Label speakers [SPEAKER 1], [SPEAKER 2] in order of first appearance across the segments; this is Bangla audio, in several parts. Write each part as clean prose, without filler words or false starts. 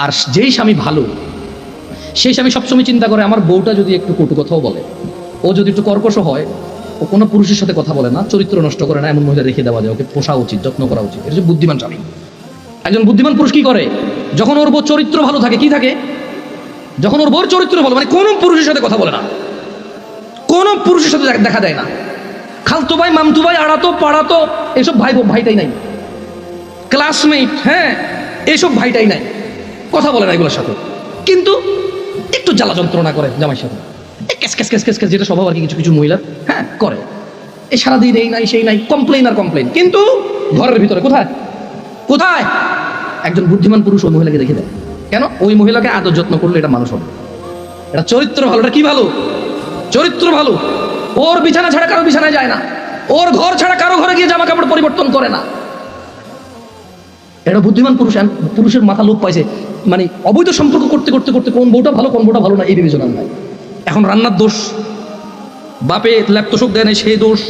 [SPEAKER 1] আর যেই স্বামী ভালো, সেই স্বামী সবসময় চিন্তা করে আমার বউটা যদি একটু কটু কথাও বলে, ও যদি একটু কর্কশ হয়, ও কোনো পুরুষের সাথে কথা বলে না, চরিত্র নষ্ট করে না, এমন মহিলা রেখে দেওয়া যায়, ওকে পোষা উচিত, যত্ন করা উচিত। এটা হচ্ছে বুদ্ধিমান স্বামী। একজন বুদ্ধিমান পুরুষ কি করে? যখন ওর বউ চরিত্র ভালো থাকে, কি থাকে? যখন ওর বউর চরিত্র ভালো, মানে কোনো পুরুষের সাথে কথা বলে না, কোনো পুরুষের সাথে দেখা দেয় না, খালতো ভাই, মামতু ভাই, আড়াতো পাড়াতো এসব ভাইটাই নাই, ক্লাসমেট, হ্যাঁ, এইসব ভাইটাই নাই, কথা বলে না এগুলোর সাথে। কিন্তু একটু জ্বালা যন্ত্রণা করে জামাইয়ের সাথে, cash cash cash cash cash, যেটা স্বভাব আর কি কিছু কিছু মহিলার, হ্যাঁ করে। এই সারাদিন এই নাই সেই নাই, কমপ্লেন আর কমপ্লেন। কিন্তু ঘরের ভিতরে কোথায় কোথায় একজন বুদ্ধিমান পুরুষ ওই মহিলাকে রেখে দেয়। কেন? ওই মহিলাকে আদর যত্ন করলে এটা মানুষ হবে, এটা চরিত্র ভালো। এটা কি ভালো? চরিত্র ভালো। ওর বিছানা ছাড়া কারো বিছানায় যায় না, ওর ঘর ছাড়া কারো ঘরে গিয়ে জামা কাপড় পরিবর্তন করে না। এটা বুদ্ধিমান পুরুষ। পুরুষের মাথা লোপ পাইছে, মানে অবৈধ সম্পর্ক করতে করতে করতে কোন বউটা ভালো কোন বউটা ভালো না এই বিবেচনা নাই। এখন রান্নার দোষ, বাপে ল্যাপ তোষক দেয় নাই সেই দোষ,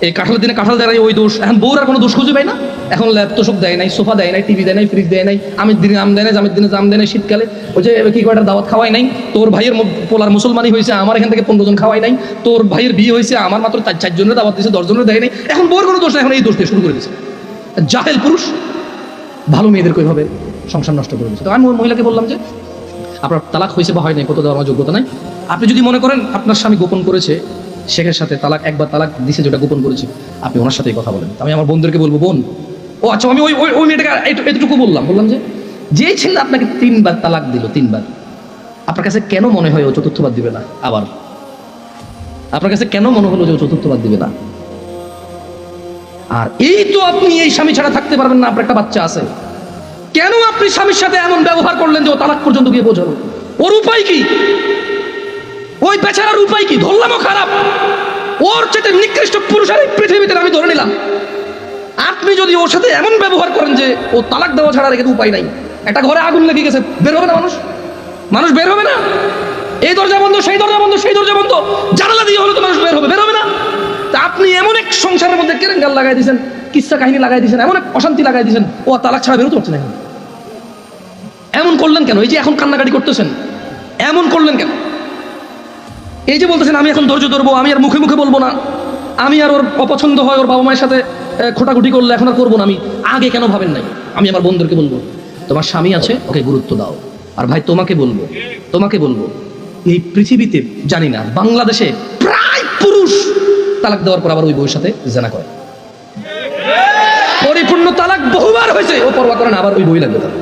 [SPEAKER 1] এই কাঁঠালের দিনে কাঁঠাল দেয় নাই ওই দোষ। এখন বউর আর কোনো দোষ খুঁজে পাই না। এখন ল্যাপ তোষক দেয় নাই, সোফা দেয় নাই, টিভি দেয় নাই, ফ্রিজ দেয় নাই, আমের দিনে আম দেয় নাই, জামের দিনে জাম দেয় নাই, শীতকালে ওই যে কি কয়টা দাওয়াত খাওয়াই নাই, তোর ভাইয়ের পোলার মুসলমানি হয়েছে, আমার এখান থেকে 15 জন খাওয়াই নাই, তোর ভাইয়ের বিয়ে হয়েছে, আমার মাত্র 4 জনের দাওয়াত দিয়েছে, 10 জনের দেয় নাই। এখন বউর কোনো দোষ নাই, এখন এই দোষ দিয়ে শুরু করে দিয়েছে। জাহেল পুরুষ ভালো মেয়েদেরকে ওইভাবে সংসার নষ্ট করে দিচ্ছে। তো আমি ওই মহিলাকে বললাম যে আপনার তালাক হয়েছে বা হয় নাই, কত দেওয়ার আমার যোগ্যতা নাই। আপনি যদি মনে করেন আপনার স্বামী গোপন করেছে, শেখের সাথে তালাক একবার তালাক দিছে যেটা গোপন করেছে, আপনি ওনার সাথেই কথা বলেন। আমি আমার বোনদেরকে বলবো, বোন, ও আচ্ছা, আমি ওই মেয়েটাকে এতটুকু বললাম যে ছেলে আপনাকে 3বার তালাক দিল, 3বার, আপনার কাছে কেন মনে হয় ও চতুর্থবার দিবে না? আবার আপনার কাছে কেন মনে হলো যে ও চতুর্থবার দিবে না? আর এই তো আপনি এই স্বামী ছাড়া থাকতে পারবেন না, আপনার একটা বাচ্চা আছে, কেন আপনি স্বামীর সাথে এমন ব্যবহার করলেন যে ও তালাক পর্যন্ত গিয়ে বোঝালো? ওর উপায় কি? ওই বেচারার উপায় কি? ধরলামও খারাপ, ওর চেয়ে নিকৃষ্ট পুরুষ আর এই পৃথিবীতে আমি ধরে নিলাম। আপনি যদি ওর সাথে এমন ব্যবহার করেন যে ও তালাক দেওয়া ছাড়া রেখে উপায় নাই, একটা ঘরে আগুন লেগে গেছে, বের হবে না মানুষ বের হবে না? এই দরজা বন্ধ, সেই দরজা বন্ধ, সেই দরজা বন্ধ, জানালা দিয়ে হলে তো মানুষ বের হবে না? তা আপনি এমন এক সংসারের মধ্যে কেরেঙ্গাল লাগাই দিয়েছেন, কিচ্ছা কাহিনী লাগাই দিয়েছেন, এমন এক অশান্তি লাগাই দিয়েছেন, ও তালাক ছাড়া বেরোতে পারছে না। এমন করলেন কেন? এই যে এখন কান্নাকাটি করতেছেন, এমন করলেন কেন? এই যে বলতেছেন আমি এখন ধৈর্য ধরবো, আমি আর মুখে মুখে বলবো না, আমি আর ওর অপছন্দ হয় ওর বাবা মায়ের সাথে খোটাখুটি করলে এখন আর করবো না, আমি আগে কেন ভাবেন নাই? আমি আমার বন্ধুদেরকে বলবো, তোমার স্বামী আছে, ওকে গুরুত্ব দাও। আর ভাই তোমাকে বলবো এই পৃথিবীতে জানি না, বাংলাদেশে প্রায় পুরুষ তালাক দেওয়ার পর আবার ওই বউয়ের সাথে জেনা করে। পরিপূর্ণ তালাক বহুবার হয়েছে, ও পরোয়া করে না, আবার ওই বই লাগবে তার।